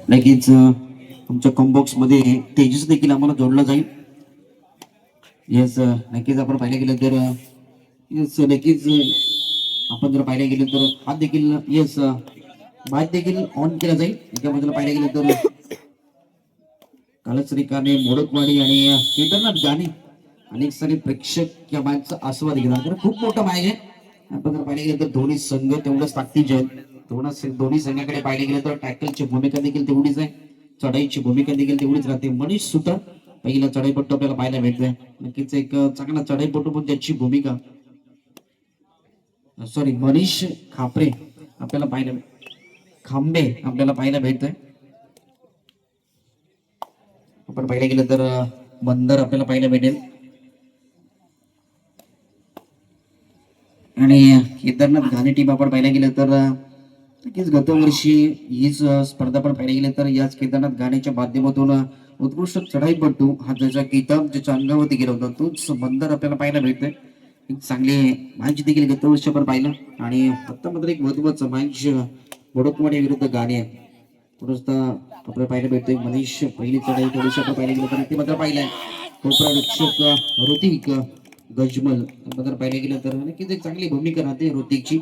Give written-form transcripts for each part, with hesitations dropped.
लगेच तुमच्या कॉम्बॉक्स मध्ये तेजस देखील आम्हाला जोडला जाईल. येस, नक्कीच आपण पाहिलं गेलं तर येस नक्कीच आपण जर पाहिलं गेलं तर हा देखील येस माईक देखील ऑन केला जाईल. एका बाजूला पाहिलं गेलं तर कालश्रीकाने मोडकवाडी आणि केदारनाथ गाणे अनेक सारे प्रेक्षक या मॅचचा आस्वाद घेणार. तर खूप मोठा मॅच आहे. आपण जर पाहिलं गेलं तर दोन्ही संघ तेवढंच ताकदीचे आहेत. दोन्ही संघाकडे पाहिले गेलं तर टॅकलची भूमिका देखील तेवढीच आहे, चढाईची भूमिका देखील तेवढीच राहते. मनीष सुतार पहिला चढाईपट्टू आपल्याला पाहायला भेटतोय. नक्कीच एक चांगला चढाईपट्टू, पण त्याची भूमिका सॉरी मनीष खापरे आपल्याला पाहायला खांबे आपल्याला पाहायला भेटतोय. आपण पाहिलं गेलं तर बंदर आपल्याला पाहायला भेटेल आणि केदारनाथ घाणे टीम आपण पाहायला गेलं तर नक्कीच गतवर्षी हीच स्पर्धा पण पाहिली गेली तर याच केदारनाथ गाण्याच्या माध्यमातून उत्कृष्ट चढाईपट्टू हा ज्याचा किताब ज्याच्या अंगावरती गेला होता तोच बंदर आपल्याला पाहायला भेटतोय. एक चांगले मॅच देखील गतवर्षी आपण पाहिलं आणि आता मात्र एक महत्वाचं मॅच वडोकवाडी विरुद्ध गाणे आहे. पुरस्ता आपल्याला पाहायला भेटतोय. मनीष पहिली चढाई थोडीशी आपण पाहिली गेली तर ते मात्र पाहिलंय कोपरा रक्षक ऋतिक गजमल बद्दल पाहिलं गेलं तर नक्कीच एक चांगली भूमिका राहते ऋतिकची.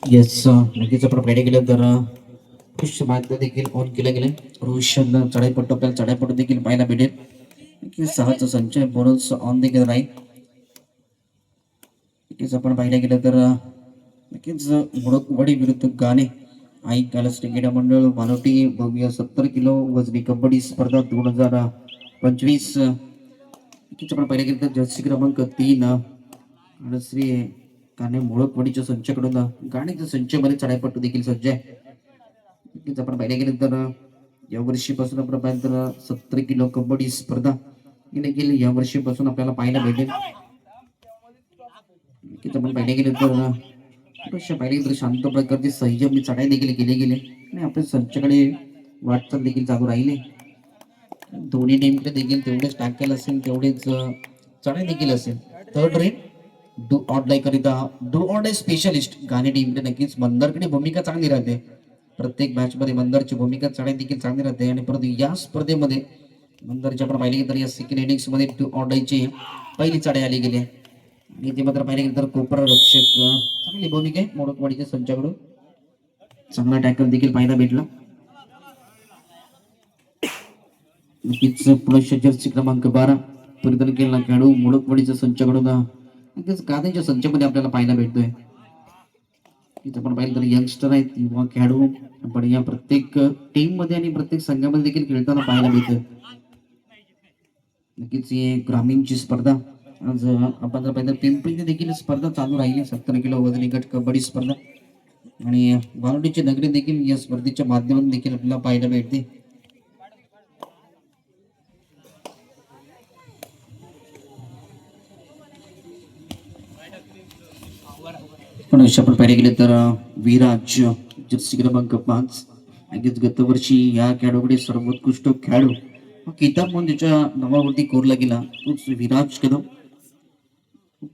येस, नक्कीच आपण पाहिलं गेलं तर पुष्य मार्ग देखील ऑन केलं गेले. रोशन चढाईपट्टू आपल्याला चढाईपट्टू देखील पाहायला भेटेल. नक्कीच सहाचा संचय बोनस ऑन देखील राहील. नक्कीच आपण पाहिलं गेलं तर नक्कीच मोडकवाडी विरुद्ध गाणे आई कालस क्रीडा मंडळ वानोटी भव्य 70 किलो वजनी कबड्डी स्पर्धा 2025. नक्कीच आपण पाहिलं गेलं तर जर्सी क्रमांक 3 श्री काने मोडकवाडीच्या संचाकडून गाण्याच्या संचामध्ये चढाईपट्टू देखील सज्ज आहे. नक्कीच आपण पाहिलं गेलं तर या वर्षीपासून आपण पाहिलं तर 70 किलो कबड्डी स्पर्धा ही देखील या वर्षीपासून आपल्याला पाहायला भेटेल. नक्कीच आपण पाहिलं गेलं तर पाहिजे तर शांत प्रकारची संयमी चढाई देखील केली गेली आणि आपल्या संचाकडे वाटचाल देखील चालू राहिली. दोन्ही टीमकडे देखील तेवढेच टॅकल असेल तेवढेच चढाई देखील असेल. Third rate do or die करिता डू ऑर डाय स्पेशलिस्ट गाणे टीमकडे नक्कीच मंदारकडे भूमिका चांगली राहते. प्रत्येक मॅच मध्ये मंदारची भूमिका चढाई देखील चांगली राहते आणि परत या स्पर्धेमध्ये मंदारची आपण पाहिली तर या सेकंड इनिंग्स मध्ये डू ऑर डायची पहिली चढाई आली गेली आणि ते मात्र पाहिलं गेलं तर कोपरा रक्षक चांगली भूमिका आहे मोडकवाडीच्या संचाकडून. चांगला टॅकल देखील पाहायला भेटला. नक्कीच पुरुष जर्सी क्रमांक 12 परिधान केलेला खेळाडू मोडकवाडीच्या संचाकडून नक्कीच गाण्याच्या संचामध्ये आपल्याला पाहायला भेटतोय. इथं आपण पाहिलं तर यंगस्टर आहेत, युवा खेळाडू आपण या प्रत्येक टीम मध्ये आणि प्रत्येक संघामध्ये देखील खेळताना पाहायला भेटतोय. नक्कीच ही ग्रामीणची स्पर्धा आज आपण जर पाहिलं पिंपरीने देखील स्पर्धा चालू राहिली. 70 किलो वजनी गट कबड्डी स्पर्धा आणि वालोडीची नगरी देखील या स्पर्धेच्या माध्यमातून देखील आपल्याला पाहायला भेटते. पण अशा आपण पाहिजे गेले तर विराज जर्सी क्रमांक 5 नक्कीच गतवर्षी या खेळाडूकडे सर्वोत्कृष्ट खेळाडू किताब म्हणून त्याच्या नावावरती कोरला गेला तोच विराज कदम.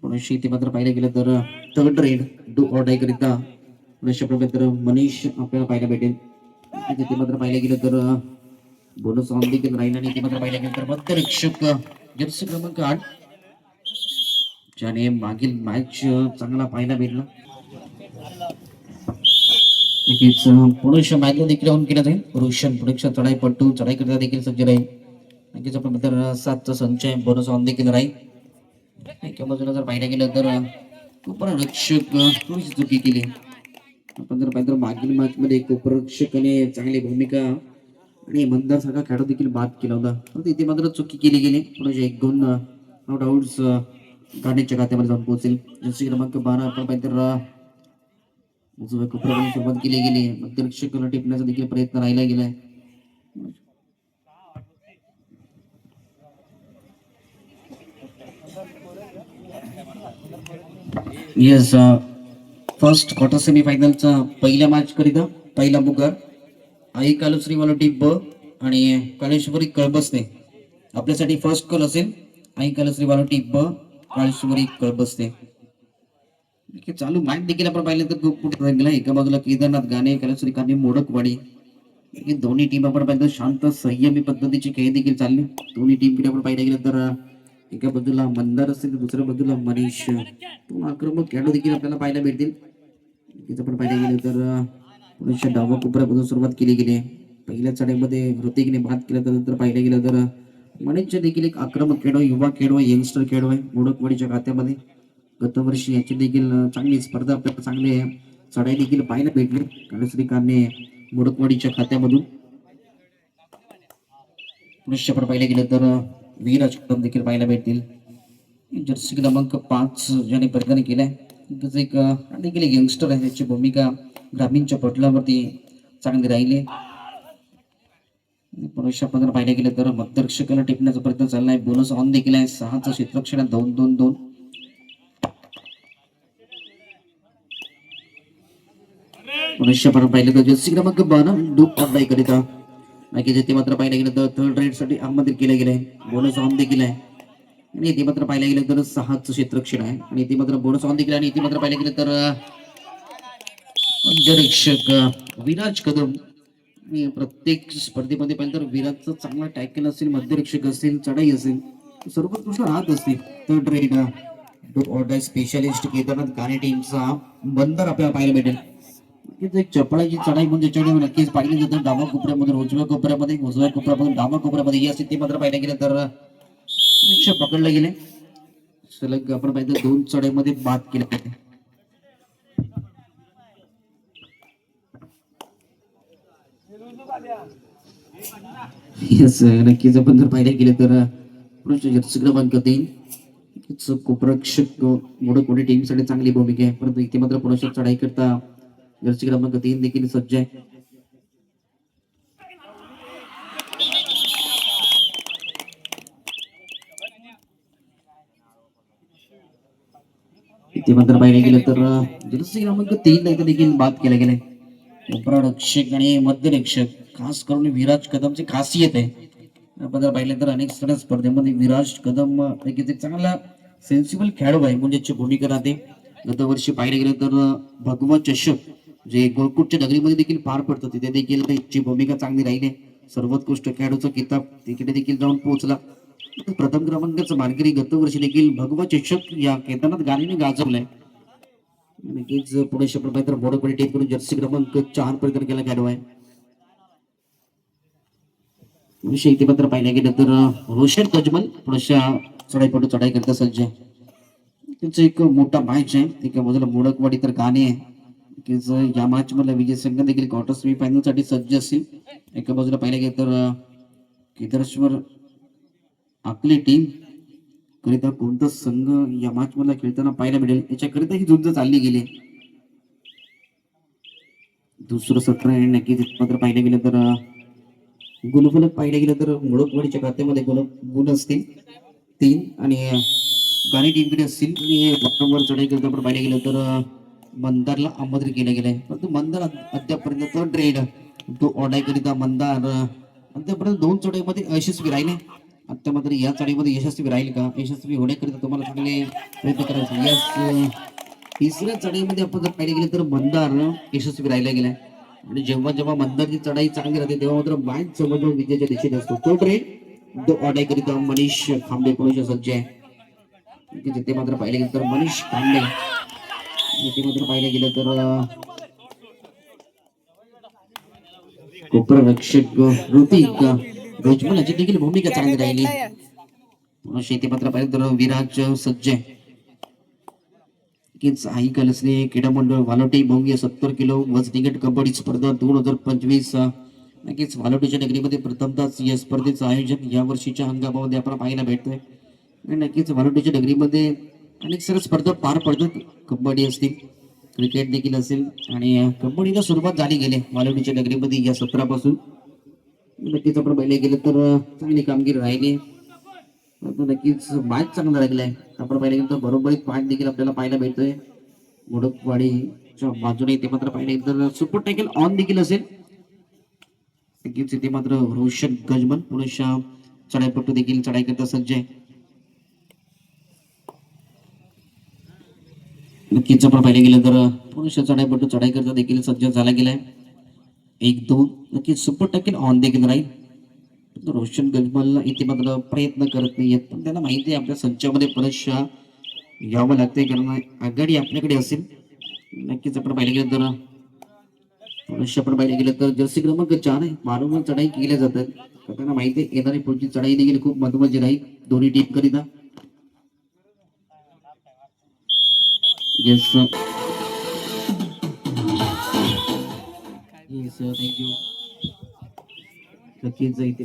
पुण्याशी ते मात्र पाहिलं गेलं तर third red do or die करिता अशा प्रकारे तर मनीष आपल्याला पाहायला भेटेल. ते मात्र पाहिलं गेलं तर बोनस ऑन देखील राहील आणि ते मात्र पाहिलं गेलं तर मध्यरक्षक जर्सी क्रमांक 8 ज्याने मागील मॅच चांगला पाहायला भेटला. नक्कीच पुरुष मॅचला देखील ऑन केला जाईल. रोशन पुढच्या चढाईपट्टू चढाई करता देखील सज्ज राहील. नक्कीच आपण तर 7चा संचय बोनस ऑन देखील राहील. एका बाजूला जर पाहिलं गेलं तर कोपररक्षक थोडीशी चुकी केली. आपण जर पाहिलं तर मागील मॅच मध्ये कोपररक्षकाने चांगली भूमिका आणि मंदार सारखा खेळाडू देखील बाद केला होता. परंतु इथे मात्र चुकी केली गेली. थोडेसे 1-2 नो डाऊट्स गाण्याच्या खात्यामध्ये जाऊन पोहोचेल. जर्सी क्रमांक 12 आपण पाहिलं तर उजव्या कोपऱ्यावरून सुरुवात केली गेली. मध्यरक्षकाला टिपण्याचा देखील प्रयत्न राहिला गेलाय. येस, फर्स्ट क्वार्टर सेमीफायनलचा पहिल्या मॅच करिता पहिला पुकार आई कालश्री वालोटी ब आणि कालेश्वरी कळबसने आपल्यासाठी फर्स्ट कॉल असेल. ऐकायला श्री वालोटी ब काळेश्वरी बसते. चालू मॅच देखील आपण पाहिलं तर खूप कुठे रंगला. एका बाजूला केदारनाथ गाणे ऐकायला श्रीकांत मोडकवाडी. दोन्ही टीम आपण पाहिलं शांत संयमी पद्धतीची खेळ देखील चालली. दोन्ही टीम कडे आपण पाहिलं गेलं तर एका बाजूला मंदार असेल तर दुसऱ्या बाजूला मनीष. आक्रमक खेळाडू देखील आपल्याला पाहायला भेटतील. आपण पाहिलं गेलं तर पुरुष डावा कोपऱ्यापासून सुरुवात केली गेली. पहिल्या चढाईमध्ये ऋतिकने भात केला. त्यानंतर पाहिलं गेलं तर मनीषचे देखील एक आक्रमक खेळ आहे, युवा खेळ आहे, यंगस्टर खेळ आहे मोडकवाडीच्या खात्यामध्ये. गतवर्षी याची देखील चांगली स्पर्धा आपल्याला चांगले चढाई देखील पाहायला भेटली कारण श्रीकांतने मोडकवाडीच्या खात्यामधून. पुरुष आपण पाहिलं गेलं तर विराज कदम देखील पाहायला भेटतील. जर्सी क्रमांक 5 ज्याने परिधान केलाय त्याचं एक देखील एक यंगस्टर आहे. त्याची भूमिका ग्रामीणच्या पटलावरती चांगली राहिली. पुरुष आपण जर पाहिलं गेलं तर मध्यरक्षकाला टिपण्याचा प्रयत्न चाललाय. बोनस ऑन देखील आहे. 6चं क्षेत्ररक्षण 2-2-2. पुरुष आपण पाहिलं तर जर्सी क्रमांक 12 डूप ऑनलाईन करिता बाकी ते मात्र पाहिलं गेलं तर थर्ड राईड साठी आमंत्रित केलं गेलंय. बोनस ऑन देखील आहे आणि इथे मात्र पाहिलं गेलं तर 6चं क्षेत्ररक्षण आहे आणि इथे मात्र बोनस ऑन देखील आणि इथे मात्र पाहिलं गेलं तर मध्यरक्षक विराज कदम. प्रत्येक स्पर्धेमध्ये पाहिलं तर विराजचं चांगला टॅकल असेल, मध्यरक्षक असेल, चढाई असेल सर्वोत्कृष्ट राहत असतील. थर्ड राईड स्पेशलिस्ट केदारनाथ गाणे टीमचा बंदर आपल्याला पाहायला भेटेल. एक चपळाची चढाई म्हणजे चढाई नक्कीच पाहिली जाते. डावा कोपऱ्यामधून उजव्या कोपऱ्यामधून डावा कोपऱ्यामध्ये या स्थिती मात्र पाहिलं गेलं तर पकडले गेले. सलग आपण पाहिजे 2 चढाईमध्ये बाद केले पाहिजे. नक्कीच आपण जर पाहिलं गेलं तर जर्सी क्रमांक 3 कोपरक्षक मोडकवाडी टीमसाठी चांगली भूमिका आहे. परंतु इथे मात्र पुरुष चढाई करता जर्सी क्रमांक 3 देखील सज्ज आहे. इथे मात्र पाहिलं गेलं तर जर्सी क्रमांक 3 देखील बाद केले गेले. रक्षक आणि मध्यरक्षक खास करून विराज कदमची खासियत आहे. आपण जर पाहिलं तर अनेक स्पर्धेमध्ये विराज कदम एक चांगला सेन्सिबल खेळाडू आहे म्हणजे भूमिका राहते. गतवर्षी पाहिलं गेलं तर भगवा चषक जे गोलकुटच्या नगरीमध्ये देखील पार पडतं तिथे देखील त्याची भूमिका चांगली राहिली. सर्वोत्कृष्ट खेळाडूचा किताब तिकडे देखील जाऊन पोहोचला. प्रथम क्रमांकाचा मानकरी गतवर्षी देखील भगवा चषक या केदारनाथ गाणीने गाजवलाय. नक्कीच पुणे शहर तर मोडकवाडी टीम कडून जर्सी क्रमांक 4 परिधान केला खेळाडू आहे. विषय इथे मात्र पाहिलं गेलं तर रोशन कजमल पुढच्या चढाईपटू चढाई करता सज्ज आहे. त्यांचं एक मोठा मॅच आहे. एका बाजूला मोडकवाडी तर गाणे आहे की या मॅच मधला विजय संघ देखील क्वार्टर सेमीफायनल साठी सज्ज असतील. एका बाजूला पाहिलं गेलं तर केदारेश्वर आपली टीम करिता कोणता संघ या मॅच मधला खेळताना पाहायला मिळेल याच्याकरिता ही झुंज चालली गेली. दुसरं सत्र आहे नक्कीच मात्र पाहिलं गेलं तर गुणफलक पाहिलं गेलं तर मोडकवाडीच्या खात्यामध्ये गुण असतील 3 आणि गाणी टीमकडे असतील. आणि चढाई करता आपण पाहिलं गेलं तर मंदारला आमंत्रित केलं गेलंय. परंतु मंदार अद्यापर्यंत थर्ड रेड तो ऑर्डर करिता मंदार अद्यापर्यंत 2 चढाईमध्ये अयशस्वी राहिले. आता मात्र या चढाईमध्ये यशस्वी राहील का? यशस्वी होण्याकरिता तुम्हाला चांगले प्रयत्न करायचे. या तिसऱ्या चढाईमध्ये आपण जर पाहिलं गेलं तर मंदार यशस्वी राहिला गेलाय आणि जेव्हा जेव्हा मंदारची चढाई चांगली राहते तेव्हा मात्र मॅच जवळजवळ विजयाच्या दिशेने असतो. तो ट्रेड तो ऑर्डर करिता मनीष खांबे पुरुष सज्ज आहे. जिथे मात्र पाहिलं गेलं तर मनीष खांबे इथे मात्र पाहिलं गेलं तर कोपररक्षक ऋतिक रोजमल याची देखील भूमिका चांगली राहिली. शेती मात्र पाहिलं तर विराज सज्ज आहे. आई कलसने क्रीडा मंडळ वालोटी भोंगी 70 किलो वजनिगट कबड्डी स्पर्धा 2025 नक्कीच वालोटीच्या नगरीमध्ये प्रथमतःच या स्पर्धेचं आयोजन या वर्षीच्या हंगामामध्ये आपण पाहायला भेटतोय. आणि नक्कीच वालोटीच्या नगरीमध्ये अनेक साऱ्या स्पर्धा पार पडतात. कबड्डी असतील, क्रिकेट देखील असेल आणि कबड्डीला सुरुवात झाली गेली वालोटीच्या नगरीमध्ये या सत्रापासून. नक्कीच आपण पाहिले गेलं तर चांगली कामगिरी राहिली. नक्कीच मॅच चांगला लागलाय. आपण पाहिलं गेलं तर बरोबरीत मॅच देखील आपल्याला पाहायला भेटतोय. मोडकवाडीच्या बाजूने इथे मात्र पाहिलं तर सुपर टॅकल ऑन देखील असेल. नक्कीच इथे मात्र रोशन गजमन पुरुष चढाईपट्टू देखील चढाई करता सज्ज आहे. नक्कीच आपण पाहिलं गेलं तर पुरुष चढाईपटू चढाई करता देखील सज्ज झाला गेलाय. 1-2 नक्कीच सुपर टक्के ऑन देखील राहील. रोशन गजमल इथे मात्र प्रयत्न करत नाहीयेत, पण त्यांना माहिती आहे आपल्या संचामध्ये पुरेशा यावं लागतंय, कारण आघाडी आपल्याकडे असेल. नक्कीच आपण पाहिलं गेलं तर पुरुष आपण पाहिलं गेलं तर जर्सी क्रमांक 4 आहे, वारंवार चढाई केल्या जातात. तर त्यांना माहिती आहे येणारी पुढची चढाई देखील खूप महत्वाची राहील दोन्ही टीम करिता. Yes yes thank you. नक्कीच इथे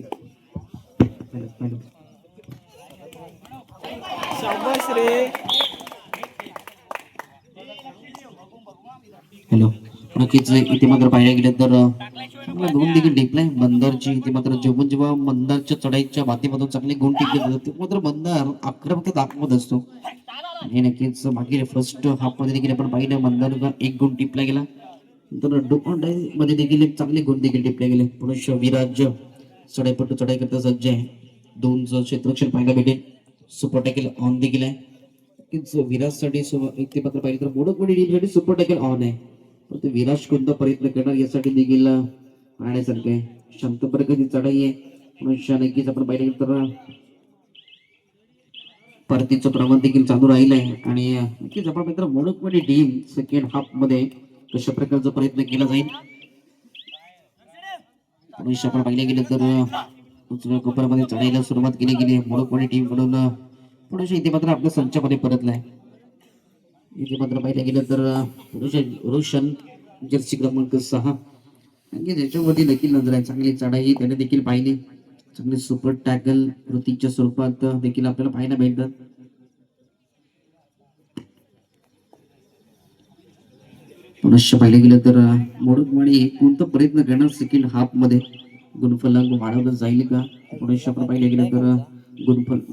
हॅलो. नक्कीच इथे मात्र पाहायला गेलं तर चांगला गुण देखील टिकलाय बंदरची. इथे मात्र जेव्हा बंदरच्या चढाईच्या माध्यमातून चांगले गुण टिकले जातात ते मात्र बंदर आक्रमकता दाखवत असतो. आणि नक्कीच मागील फर्स्ट हाफ मध्ये देखील आपण पाहिलं बंदरचा 1 गुण टिपला गेला. तर डोकॉन्डाई मध्ये देखील एक चांगले गुण देखील टिपले गेले. पुरुष विराज चढाईपट्टू चढाई करता सज्ज आहे. 2 क्षेत्ररक्षण पाहायला भेटेल. सुपर टॅकल ऑन देखील आहे. नक्कीच विराजसाठी एक ते पत्र पाहिजे तर मोडकवडी टीमसाठी सुपर टॅकल ऑन आहे. पण ते विराज कोणता प्रयत्न करणार यासाठी देखील पाहण्यासारखं आहे. शांत प्रकारची चढाई आहे. पुरुष नक्कीच आपण पाहिलं तर परतीचं प्रमाण देखील चालू राहिलं आहे. आणि नक्कीच आपण मित्र मोडकवडी टीम सेकंड हाफ मध्ये कशा प्रकारचा प्रयत्न केला जाईल. पुरुष आपण पाहिलं गेलं तर उजव्या कोपऱ्यामध्ये चढाईला सुरुवात केली गेली. मोडकवडी टीम कडून पुरुष इथे मात्र आपल्या संचामध्ये परतलाय. इथे मात्र पाहिलं गेलं तर पुरुष रोशन जर्सी क्रमांक 6 आणखी त्याच्यावरती देखील नजर आहे. चांगली चढाई त्याने देखील पाहिली. चांगले सुपर टॅकल ऋतिकच्या स्वरूपात देखील आपल्याला पाहायला भेटतात. पुनश्च पाहिलं गेलं तर मोडकवाडी कोणता प्रयत्न करणार सेकंड हाफ मध्ये गुणफलक वाढवलं जाईल का. पुनश्च आपण पाहिलं गेलं तर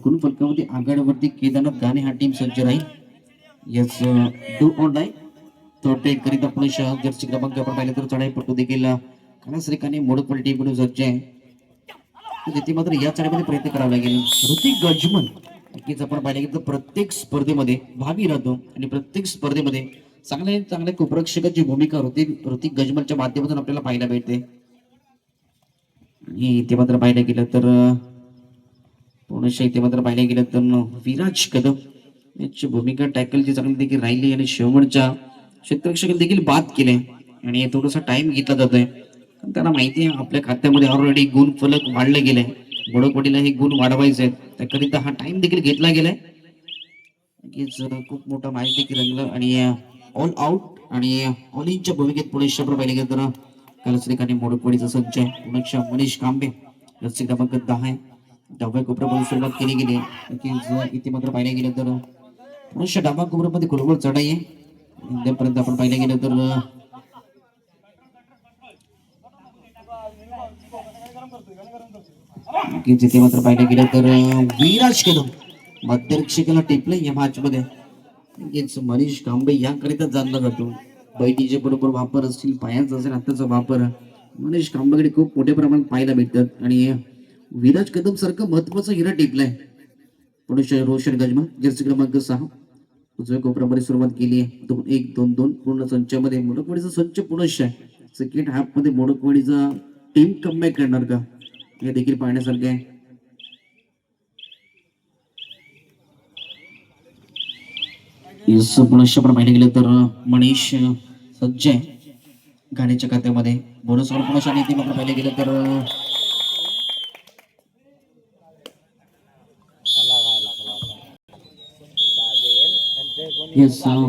गुणफलकामध्ये आघाडीवरती केदारनाथ गाणे हा टीम सज्ज राहील. यस डू ऑन डाय तो टेक करीत आपण जर्सी क्रमांक आपण पाहिलं तर चढाईपट्टू देखील कानाश्रीकाने मोडकवाडी टीम कडून सज्ज आहे. तिथे मात्र या चढाईमध्ये प्रयत्न करावा लागेल. ऋतिक गजमल नक्कीच आपण पाहिलं गेलं तर प्रत्येक स्पर्धेमध्ये भागी राहतो आणि प्रत्येक स्पर्धेमध्ये चांगल्या चांगल्या कुपरक्षकाची भूमिका ऋतिक गजमलच्या माध्यमातून आपल्याला पाहायला भेटते. आणि इथे मात्र पाहिलं गेलं तर पुनश्च इथे मात्र पाहिलं गेलं तर विराज कदम याची भूमिका टॅकलची चांगली देखील राहिली आणि शेवटच्या क्षेत्ररक्षक देखील बाद केले. आणि थोडासा टाइम घेतला जातोय. त्यांना माहिती आहे आपल्या खात्यामध्ये ऑलरेडी गुण फलक वाढले गेले. मोडकवाडीला हे गुण वाढवायचे आहेत त्याकरिता हा टाइम देखील घेतला गेलाय. खूप मोठा मॅच देखील रंगला आणि ऑल आउट आणि ऑल इनच्या भूमिकेत पुढे शब्द पाहिले गेले तर कलश्रीकाने मोडकवाडीचा संच आहे. पुनश्च मनीष कांबे जर्सी क्रमांक 10 आहे. डाव्या कोपऱ्यापासून सुरुवात केली गेली. इथे मात्र पाहिलं गेलं तर पुनश्च डाव्या कोपऱ्यामध्ये खोलवर चढाई आहे. पर्यंत आपण पाहिलं गेलं तर जिथे मात्र पाहिलं गेलं तर विराज कदम मध्यरक्षकाला टिपले या मॅच मध्ये. मनीष कांबे याकरिता जाणला जातो. बैठीचे बरोबर वापर असतील पायाचा असेल हाताचा वापर मनीष कांबेकडे खूप मोठ्या प्रमाणात पाहायला भेटतात. आणि विराज कदम सारखं महत्वाचा हिरा टिपलाय. पुरुष रोशन गजमल जर्सी क्रमांक 6 उजव्या कोपऱ्यामध्ये सुरुवात केली आहे. 2-1 2-2 पूर्ण संचामध्ये मोडकवाडीचा संच पुनश्च आहे. सेकंड हाफ मध्ये मोडकवाडीचा टीम कमबॅक करणार का हे देखील पाहण्यासारखे आहे. पुनश्च आपण पाहिलं गेलं तर मनीष सज्ज आहे गाण्याच्या खात्यामध्ये बोनस पुनश्च. आणि ते मात्र पाहिलं गेलं तर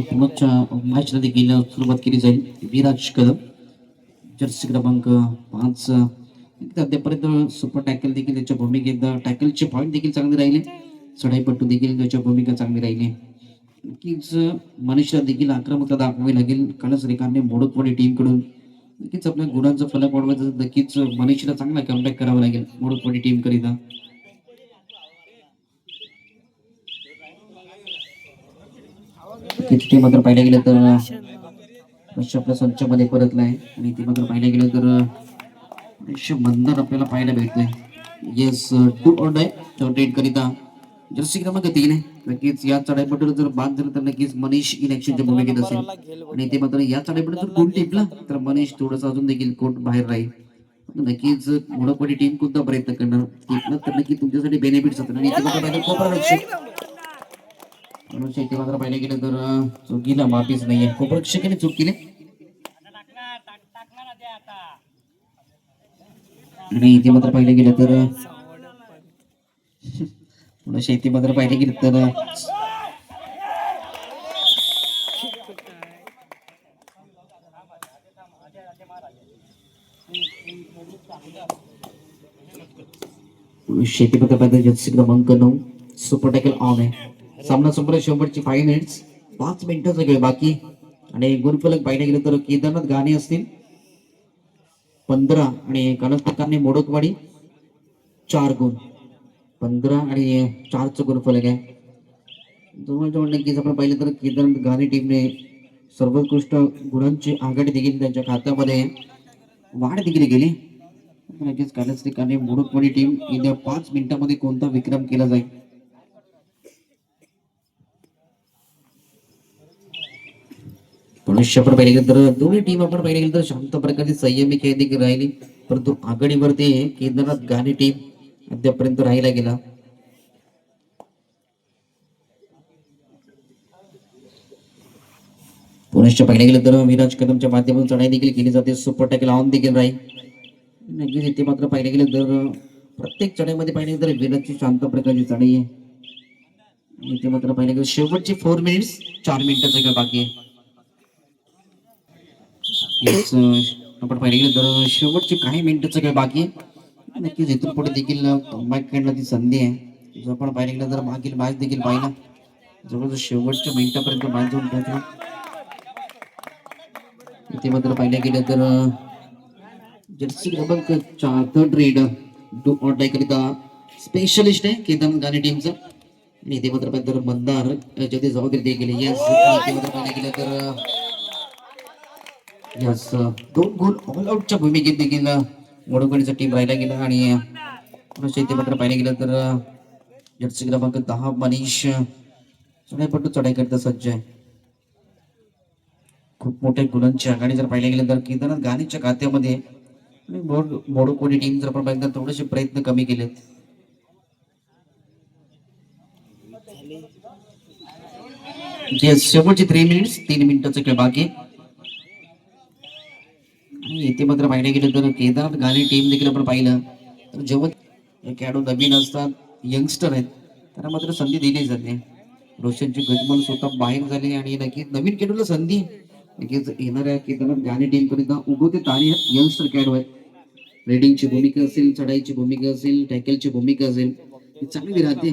पुनच्या मॅचला देखील सुरुवात केली जाईल. विराज कदम जर्सी क्रमांक 5 अद्यापर्यंत सुपर टॅकल देखील त्याच्या भूमिकेत टॅकलचे पॉईंट देखील चांगले राहिले. चढाईपट्टू देखील त्याच्या भूमिका चांगली राहिली. नक्कीच मनुष्याला देखील आक्रमकता दाखवावी लागेल. कालच रेखाने मोडकवाडी टीम कडून नक्कीच आपल्या गुणांचा फलक वाढवायचा नक्कीच मनुष्याला चांगला कमबॅक करावा लागेल मोडकवाडी टीम करिता. तिथे मात्र पाहिलं गेलं तर आपल्या संचामध्ये परतलाय. आणि ते मात्र पाहिलं गेलं तर मंदार आपल्याला पाहायला भेटतंय. येस टू ऑन डाय करिता जर्सी क्रमांक 3 आहे. नक्कीच या चढाईपटून जर बाद झालं तर नक्कीच मनीष इलेक्शनच्या भूमिकेत असेल आणि ते मात्र या चढाईपटून जर कोण टिपला तर मनीष थोडस अजून देखील कोर्ट बाहेर राहील. नक्कीच मोडोपडी टीम कोणता प्रयत्न करणार टिपलं तर नक्की तुमच्यासाठी बेनिफिट्स असतात आणि इथे मात्र पाहिजे कोपरक्षक मनुष्य इथे मात्र पाहिलं गेलं तर चुकीला माफीच नाहीये. कोपरक्षकाने चूक केली आणि इथे मात्र पाहिलं गेलं तर शेती मात्र पाहिजे गेलं तर शेती मात्र पाहिजे जर्सी क्रमांक 9 सुपर टॅकल ऑन आहे. सामना संपला शेवटची 5 मिनिट्स 5 मिनिटाचा खेळ बाकी आणि गुणफलक पाहिजे गेलं तर केदारनाथ गाणे असतील 15 आणि कनस्टकांनी मोडकवाडी 4 गुण 15 आणि 4चं गुणफलक आहे. जवळजवळ नक्कीच आपण पाहिलं तर केदारनाथ गाणे टीमने सर्वोत्कृष्ट गुणांची आघाडी देखील त्यांच्या खात्यामध्ये वाढ देखील केली. नक्कीच कालच ठिकाणी मोडकवाडी टीम येत्या 5 मिनिटांमध्ये कोणता विक्रम केला जाईल. पुरुष आपण पाहिजे गेलं तर दोन्ही टीम आपण पाहिजे गेलं तर शांत प्रकारची संयमी खेळ देखील राहिली परंतु आघाडीवरती केदारनाथ गाणे टीम अद्यापर्यंत राहिला गेला. पुनश्च पाहिजे गेलं तर विराज कदमच्या माध्यमातून चढाई देखील केली जाते. सुपर टॅकल ऑन देखील राहील. नक्कीच इथे मात्र पाहिजे गेलं तर प्रत्येक चढाईमध्ये पाहिजे तर विराजची शांत प्रकारची चढाई आहे. इथे मात्र पाहिजे गेलं शेवटची 4 मिनिट्स 4 मिनिटाचं खेळ बाकी आहे. आपण पाहिजे गेलं तर शेवटचे काही मिनिटाचं खेळ बाकी आहे. नक्कीच इथून पुढे देखील कमबॅक खेळण्याची ती संधी आहे. जो आपण पाहिजे गेलं तर मागील मॅच देखील पाहिला जवळजवळ शेवटच्या मिनिटापर्यंत मॅच जाऊन पोहोचला. इथे मात्र पाहिलं गेलं तर जर्सी क्रमांक 4 third red do or die करिता स्पेशलिस्ट आहे केदारनाथ गाणे टीमचा आणि इथे मात्र पाहिलं तर मंदार याच्या ते जबाबदारी दिली गेली. यस इथे मात्र पाहिलं गेलं तर यस 2 गुण ऑल आउटच्या भूमिकेत देखील मोडकवाडीचा टीम राहिला गेला आणि इथे मात्र पाहिलं गेलं तर जर्सी क्रमांक 10 मनीष चढाईपट्टू चढाई करता सज्ज आहे. खूप मोठ्या गुणांची आघाडी जर पाहिलं गेलं तर केदारनाथ गाणीच्या खात्यामध्ये आणि मोडकवाडी टीम जर आपण पाहिलं तर थोडेसे प्रयत्न कमी केलेत. शेवटचे 3 मिनिट्स 3 मिनिटाचं खेळ बाकी आणि इथे मात्र पाहिलं गेलं तर केदारनाथ गाणी टीम देखील आपण पाहिलं तर जेव्हा खेळाडू नवीन असतात यंगस्टर आहेत त्यांना मात्र संधी दिली जाते. रोशनची गजमल स्वतः बाहेर झाली आणि नक्कीच नवीन खेळाडूला संधी नक्कीच येणाऱ्या केदारनाथ गाणी टीम करिता उगवते ताणी यंगस्टर खेळाडू आहेत. रेडिंगची भूमिका असेल चढाईची भूमिका असेल टॅकलची भूमिका असेल ती चांगली राहते.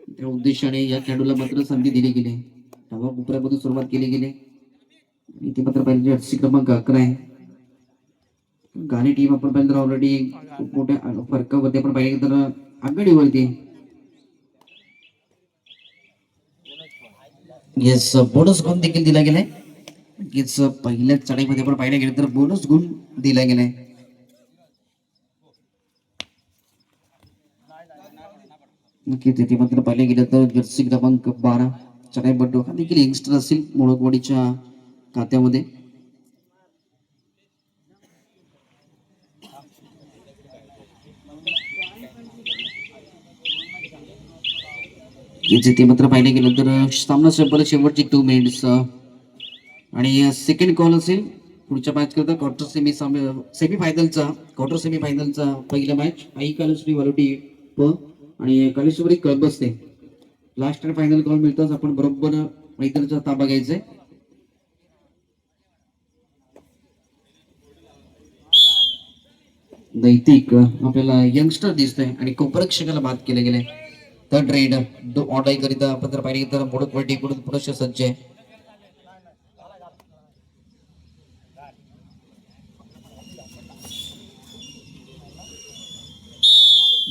त्या उद्देशाने या खेळाडूला मात्र संधी दिली गेली. डावा उपऱ्यापासून सुरुवात केली गेली. इथे मात्र पाहिजे जर्सी क्रमांक 11 आहे गाणी टीम आपण पाहिलं तर ऑलरेडी खूप मोठ्या फरकावरती आपण पाहिजे तर आघाडीवरती. येस बोनस गुण देखील दिला गेलाय. नक्कीच पहिल्या चढाईमध्ये आपण पाहिलं गेलं तर बोनस गुण दिला गेलाय. नक्कीच तिथे मात्र पाहिलं गेलं तर जर्सी क्रमांक 12 चढाईपट्टू हा देखील यंगस्टर असेल मोडकवाडीच्या खात्यामध्ये. ते मात्र पाहिलं गेलं तर सामना संपला शेवटची 2 मिनिट्स आणि सेकंड कॉल असेल पुढच्या मॅच करता क्वार्टर सेमीफायनलचा पहिला मॅच आई कालेश्वरी वलोटी प आणि कालेश्वरी क्लब असते. लास्ट आणि फायनल कॉल मिळताच आपण बरोबर मैदानाचा ताबा घ्यायचा आहे. नैतिक आपल्याला यंगस्टर दिसतंय आणि कोपरक्षकाला बाद केले गेले. थर्ड रेड डू ऑर्डाई करिता आपण जर पाहिजे तर मोडकवाडी कडून पुरुष सज्ज आहे.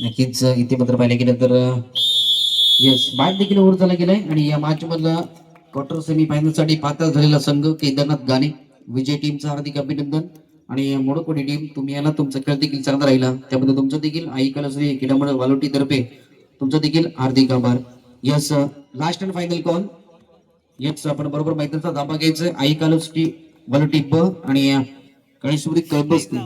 नक्कीच इथे मात्र पाहिलं गेलं तर यस मॅच देखील ओव्हर झाला गेलाय आणि या मॅच मधला क्वार्टर सेमीफायनल साठी पात्र झालेला संघ केदारनाथ गाणे विजय टीमचं हार्दिक अभिनंदन आणि मोडकवाडी टीम तुम्ही याला तुमचा खेळ देखील चांगला राहिला त्याबद्दल तुमचं देखील आई कालेश्वरी क्रीडा मंडळ वालोटी तर्फे तुमचं देखील हार्दिक आभार. Yes last and final call. Yes आपण बरोबर मैदानाचा धाबा घ्यायचं आई कालोस्की बलटिप आणि गणेशपुरी कळबसती